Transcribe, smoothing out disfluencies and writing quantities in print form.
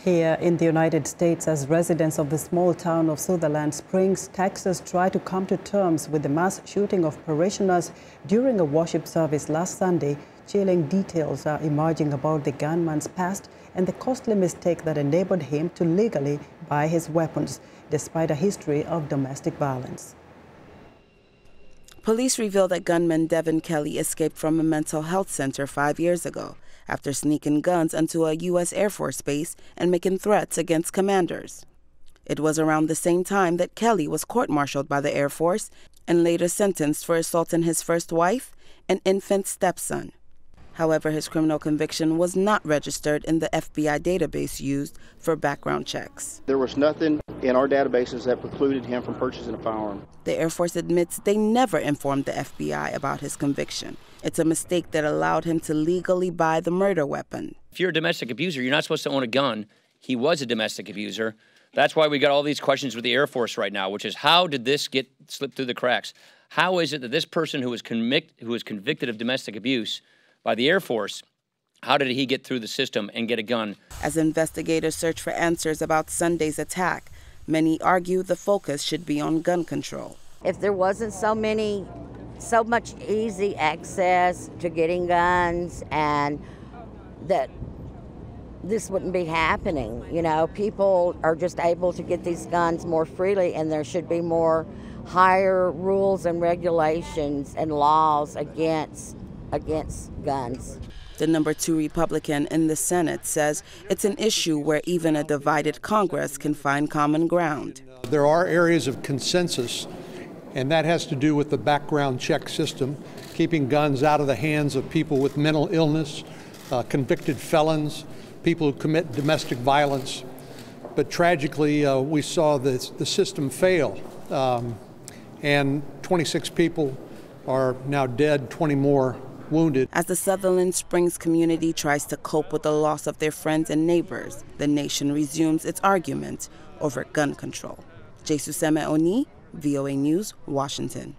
Here in the United States, as residents of the small town of Sutherland Springs, Texas, try to come to terms with the mass shooting of parishioners during a worship service last Sunday, chilling details are emerging about the gunman's past and the costly mistake that enabled him to legally buy his weapons, despite a history of domestic violence. Police reveal that gunman Devon Kelly escaped from a mental health center 5 years ago after sneaking guns into a U.S. Air Force base and making threats against commanders. It was around the same time that Kelly was court-martialed by the Air Force and later sentenced for assaulting his first wife and infant stepson. However, his criminal conviction was not registered in the FBI database used for background checks. There was nothing in our databases that precluded him from purchasing a firearm. The Air Force admits they never informed the FBI about his conviction. It's a mistake that allowed him to legally buy the murder weapon. If you're a domestic abuser, you're not supposed to own a gun. He was a domestic abuser. That's why we got all these questions with the Air Force right now, which is how did this get slipped through the cracks? How is it that this person who was convicted of domestic abuse by the Air Force, how did he get through the system and get a gun? As investigators search for answers about Sunday's attack, many argue the focus should be on gun control. If there wasn't so much easy access to getting guns, and that this wouldn't be happening. You know, people are just able to get these guns more freely, and there should be more higher rules and regulations and laws against guns. The number 2 Republican in the Senate says it's an issue where even a divided Congress can find common ground. There are areas of consensus, and that has to do with the background check system, keeping guns out of the hands of people with mental illness, convicted felons, people who commit domestic violence. But tragically, we saw the system fail, and 26 people are now dead, 20 more wounded. As the Sutherland Springs community tries to cope with the loss of their friends and neighbors, the nation resumes its argument over gun control. Jesusemen Oni, VOA News, Washington.